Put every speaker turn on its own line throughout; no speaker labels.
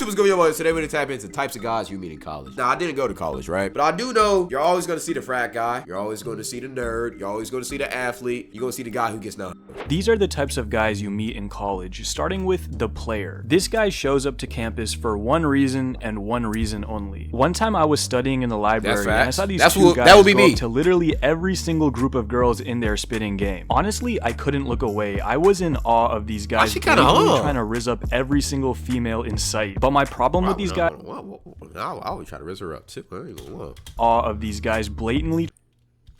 YouTube is gonna be your boy. Today we're gonna tap into types of guys you meet in college. Now, I didn't go to college, right? But I do know you're always gonna see the frat guy. You're always gonna see the nerd. You're always gonna see the athlete. You're gonna see the guy who gets no.
These are the types of guys you meet in college, starting with the player. This guy shows up to campus for one reason and one reason only. One time I was studying in the library and I saw these two guys go up to literally every single group of girls in their spitting game. Honestly, I couldn't look away. I was in awe of these guys trying to rizz up every single female in sight. But my problem with these guys,
I always try to rizz her up too. I ain't gonna lie.
Awe of these guys blatantly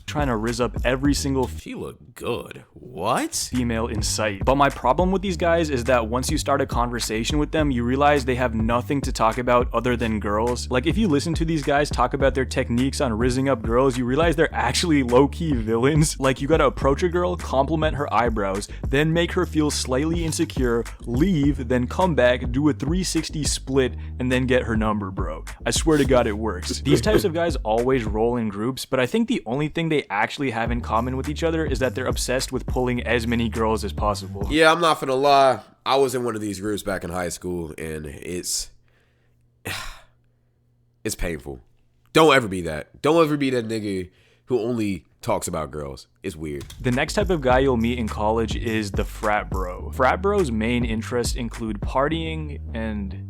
trying to rizz up every single
she looked good. What?
Female in sight. But my problem with these guys is that once you start a conversation with them, you realize they have nothing to talk about other than girls. Like, if you listen to these guys talk about their techniques on rizzing up girls, you realize they're actually low-key villains. Like, you gotta approach a girl, compliment her eyebrows, then make her feel slightly insecure, leave, then come back, do a 360 split, and then get her number, bro. I swear to God it works. These types of guys always roll in groups, but I think the only thing they actually have in common with each other is that they're obsessed with pulling as many girls as possible.
Yeah, I'm not gonna lie. I was in one of these groups back in high school, and it's painful. Don't ever be that. Don't ever be that nigga who only talks about girls. It's weird.
The next type of guy you'll meet in college is the frat bro. Frat bros' main interests include partying and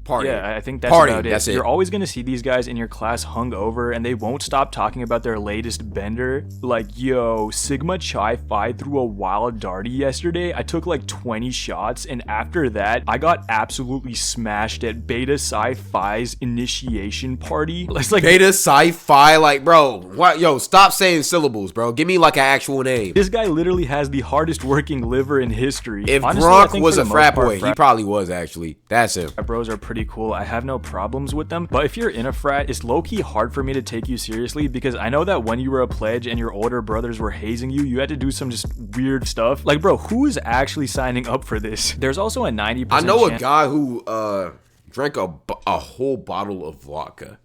yeah, I think that's about it.
That's it.
You're always going to see these guys in your class hungover, and they won't stop talking about their latest bender. Like, yo, Sigma Chi Phi threw a wild darty yesterday. I took like 20 shots, and after that, I got absolutely smashed at Beta Psi Phi's initiation party. It's like
Beta Psi Phi, like, bro, what? Yo, stop saying syllables, bro. Give me like an actual name.
This guy literally has the hardest working liver in history.
If Gronk was a frat boy, he probably was actually. That's him.
Frat bros are pretty cool. I have no problems with them, but if you're in a frat, it's low-key hard for me to take you seriously because I know that when you were a pledge and your older brothers were hazing you, you had to do some just weird stuff. Like, bro, who is actually signing up for this? There's also a 90%
I know a guy who drank a whole bottle of vodka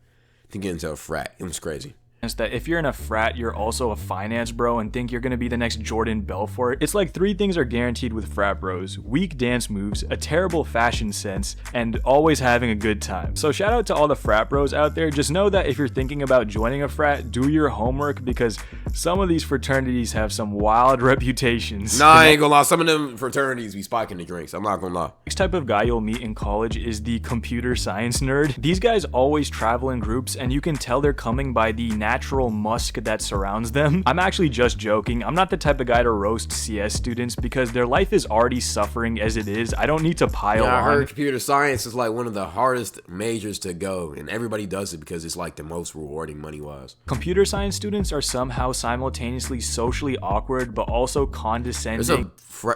to get into a frat. It was crazy.
That if you're in a frat, you're also a finance bro and think you're gonna be the next Jordan Belfort. It's like 3 things are guaranteed with frat bros: weak dance moves, a terrible fashion sense, and always having a good time. So shout out to all the frat bros out there. Just know that if you're thinking about joining a frat, do your homework because some of these fraternities have some wild reputations.
Nah, I ain't gonna lie. Some of them fraternities be spiking the drinks. I'm not gonna lie.
Next type of guy you'll meet in college is the computer science nerd. These guys always travel in groups, and you can tell they're coming by the natural musk that surrounds them. I'm actually just joking. I'm not the type of guy to roast CS students because their life is already suffering as it is. I don't need to pile on.
I heard computer science is like one of the hardest majors to go, and everybody does it because it's like the most rewarding money-wise.
Computer science students are somehow simultaneously socially awkward but also condescending.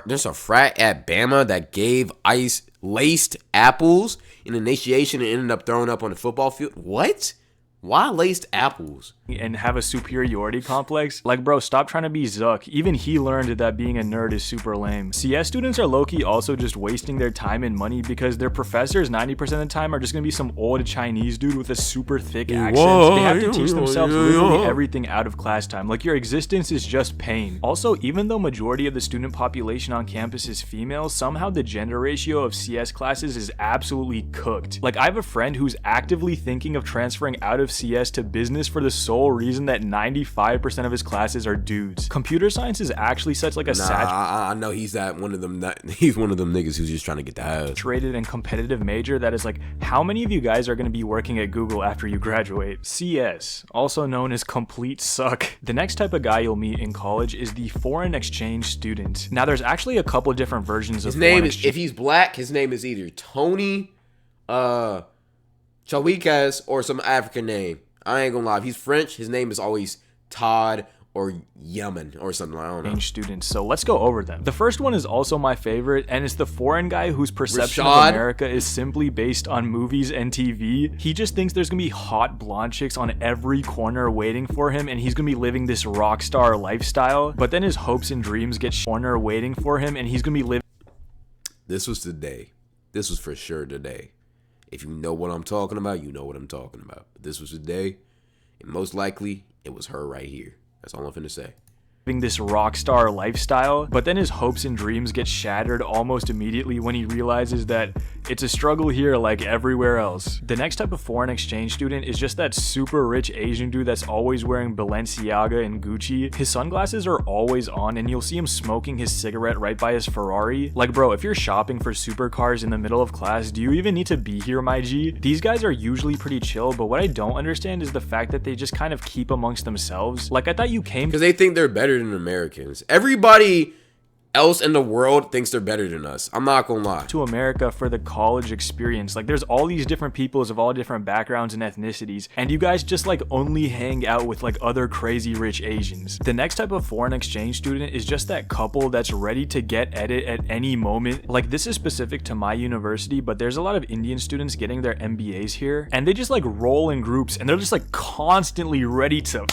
There's a frat at Bama that gave ice-laced apples in initiation and ended up throwing up on the football field. What? Why laced apples?
And have a superiority complex? Like, bro, stop trying to be Zuck. Even he learned that being a nerd is super lame. CS students are low-key also just wasting their time and money because their professors 90% of the time are just gonna be some old Chinese dude with a super thick accent. They have to teach themselves literally everything out of class time. Like, your existence is just pain. Also, even though majority of the student population on campus is female, somehow the gender ratio of CS classes is absolutely cooked. Like, I have a friend who's actively thinking of transferring out of CS to business for the sole reason that 95% of his classes are dudes. Computer science is actually such like a
I know he's one of them niggas who's just trying to get the house.
Saturated and competitive major that is like, how many of you guys are going to be working at Google after you graduate? CS, also known as complete suck. The next type of guy you'll meet in college is the foreign exchange student. Now there's actually a couple different versions of
his name is, if he's black, his name is either Tony Chawikas or some African name. I ain't gonna lie. If he's French, his name is always Todd or Yemen or something. I don't know.
Students. So let's go over them. The first one is also my favorite, and it's the foreign guy whose perception of America is simply based on movies and TV. He just thinks there's gonna be hot blonde chicks on every corner waiting for him, and he's gonna be living this rock star lifestyle. But then his hopes and dreams get corner waiting for him, and he's gonna be living.
This was today. This was for sure today. If you know what I'm talking about, you know what I'm talking about. But this was today, and most likely, it was her right here. That's all I'm finna say.
living this rock star lifestyle, but then his hopes and dreams get shattered almost immediately when he realizes that it's a struggle here like everywhere else. The next type of foreign exchange student is just that super rich Asian dude that's always wearing Balenciaga and Gucci. His sunglasses are always on and you'll see him smoking his cigarette right by his Ferrari. Like, bro, if you're shopping for supercars in the middle of class, do you even need to be here, my G? These guys are usually pretty chill, but what I don't understand is the fact that they just kind of keep amongst themselves. Like, I thought you came
because they think they're better than Americans. Everybody else in the world thinks they're better than us. I'm not gonna lie.
to America for the college experience. Like, there's all these different peoples of all different backgrounds and ethnicities, and you guys just like only hang out with like other crazy rich Asians. The next type of foreign exchange student is just that couple that's ready to get at it at any moment. Like, this is specific to my university, but there's a lot of Indian students getting their MBAs here, and they just like roll in groups and they're just like constantly ready to,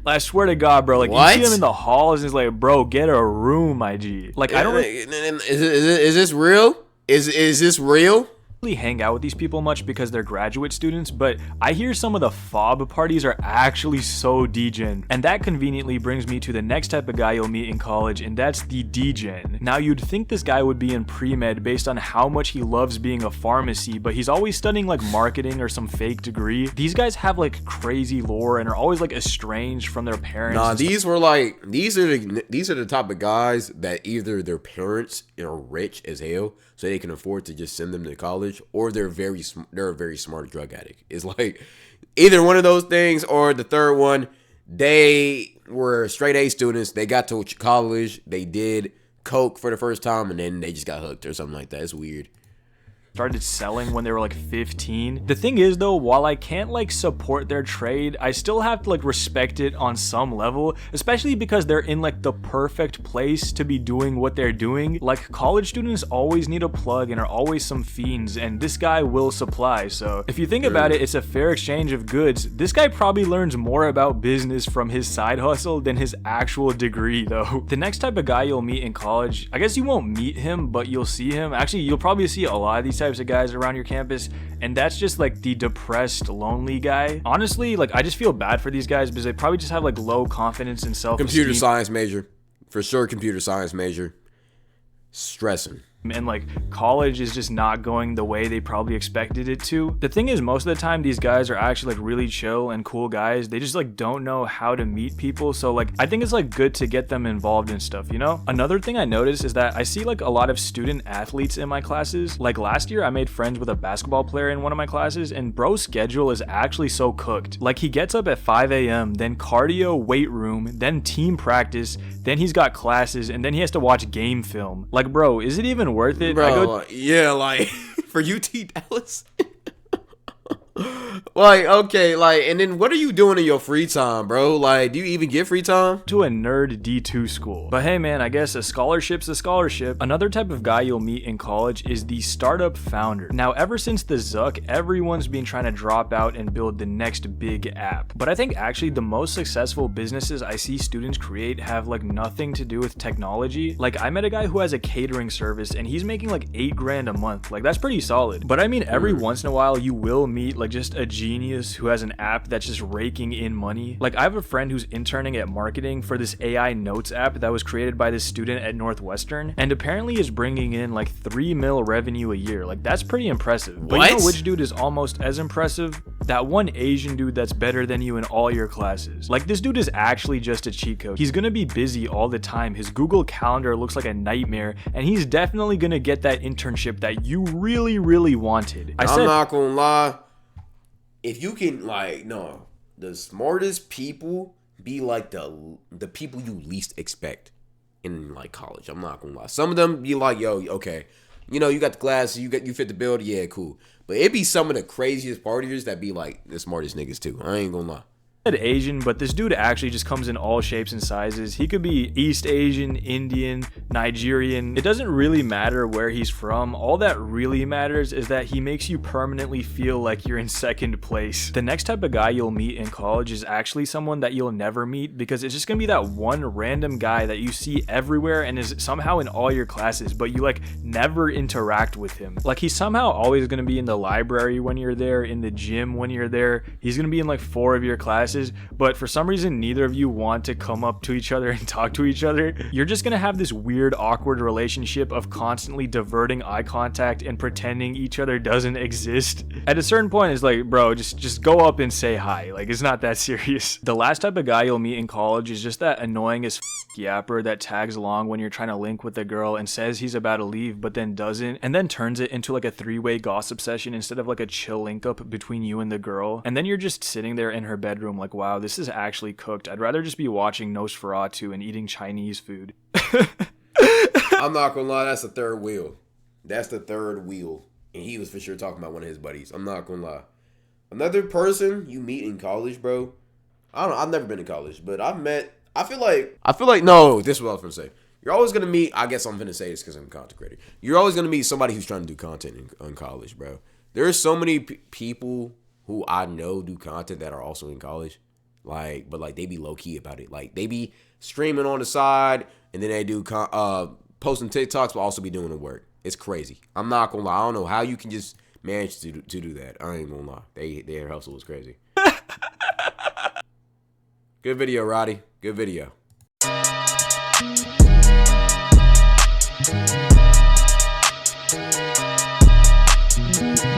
I swear to God, bro, like,
what?
you see them in the halls and it's like, bro, get a room, my G. Like, I don't
is this real? Is this real?
hang out with these people much because they're graduate students, but I hear some of the fob parties are actually so degen. And that conveniently brings me to the next type of guy you'll meet in college, and that's the degen. Now, you'd think this guy would be in pre-med based on how much he loves being a pharmacy, but he's always studying like marketing or some fake degree. These guys have like crazy lore and are always like estranged from their parents.
Nah, these are the type of guys that either their parents are rich as hell, so they can afford to just send them to college, or they're a very smart drug addict. It's like either one of those things, or the third one, they were straight A students. They got to college, they did coke for the first time, and then they just got hooked or something like that. It's weird.
Started selling when they were like 15. The thing is though, while I can't like support their trade, I still have to like respect it on some level, especially because they're in like the perfect place to be doing what they're doing. Like, college students always need a plug and are always some fiends, and this guy will supply. So if you think about it, it's a fair exchange of goods. This guy probably learns more about business from his side hustle than his actual degree though. The next type of guy you'll meet in college, I guess you won't meet him, but you'll see him. Actually, you'll probably see a lot of these types of guys around your campus, and that's just like the depressed, lonely guy. Honestly, like, I just feel bad for these guys because they probably just have like low confidence and self-esteem.
Computer science major, for sure. Computer science major, stressing.
And like, college is just not going the way they probably expected it to. The thing is, most of the time these guys are actually like really chill and cool guys. They just like don't know how to meet people, so like I think it's like good to get them involved in stuff, you know? Another thing I noticed is that I see like a lot of student athletes in my classes. Like, last year I made friends with a basketball player in one of my classes, and bro's schedule is actually so cooked. Like, he gets up at 5 a.m, then cardio, weight room, then team practice, then he's got classes, and then he has to watch game film. Like, bro, is it even worth it?
Bro, yeah, like for UT Dallas. Like, okay, like, and then what are you doing in your free time, bro? Like, do you even get free time?
To a nerd D2 school. But hey man, I guess a scholarship's a scholarship. Another type of guy you'll meet in college is the startup founder. Now, ever since the Zuck, everyone's been trying to drop out and build the next big app. But I think actually the most successful businesses I see students create have like nothing to do with technology. Like, I met a guy who has a catering service and he's making like $8 grand a month. Like, that's pretty solid. But I mean, every once in a while you will meet like just a genius who has an app that's just raking in money. Like, I have a friend who's interning at marketing for this AI notes app that was created by this student at Northwestern, and apparently is bringing in like 3 mil revenue a year. Like, that's pretty impressive. But you know which dude is almost as impressive? That one Asian dude that's better than you in all your classes. Like, this dude is actually just a cheat code. He's gonna be busy all the time. His Google Calendar looks like a nightmare, and he's definitely gonna get that internship that you really, really wanted.
I'm not gonna lie. If you can, like, no, the smartest people be like the people you least expect in like college. I'm not gonna lie. Some of them be like, yo, okay, you know, you got the glasses, you fit the bill, yeah, cool. But it be some of the craziest partiers that be like the smartest niggas too. I ain't gonna lie.
Asian, but this dude actually just comes in all shapes and sizes. He could be East Asian, Indian, Nigerian. It doesn't really matter where he's from. All that really matters is that he makes you permanently feel like you're in second place. The next type of guy you'll meet in college is actually someone that you'll never meet, because it's just gonna be that one random guy that you see everywhere and is somehow in all your classes, but you like never interact with him. Like, he's somehow always gonna be in the library when you're there, in the gym when you're there. He's gonna be in like 4 of your classes, classes, but for some reason neither of you want to come up to each other and talk to each other, you're just gonna have this weird awkward relationship of constantly diverting eye contact and pretending each other doesn't exist. At a certain point it's like, bro, just go up and say hi. Like, it's not that serious. The last type of guy you'll meet in college is just that annoying as yapper that tags along when you're trying to link with a girl and says he's about to leave but then doesn't, and then turns it into like a three-way gossip session instead of like a chill link up between you and the girl. And then you're just sitting there in her bedroom like, wow, this is actually cooked. I'd rather just be watching Nosferatu and eating Chinese food.
I'm not gonna lie, that's the third wheel. That's the third wheel. And he was for sure talking about one of his buddies. I'm not gonna lie. Another person you meet in college, bro. I've never been to college, but I feel like no, this is what I was gonna say. You're always gonna meet, I guess I'm gonna say this because I'm a content creator. You're always gonna meet somebody who's trying to do content in college, bro. There's so many people who I know do content that are also in college. But they be low key about it. Like, they be streaming on the side, and then they do posting TikToks, but also be doing the work. It's crazy. I'm not gonna lie. I don't know how you can just manage to do that. I ain't gonna lie. Their hustle was crazy. Good video, Roddy. Good video.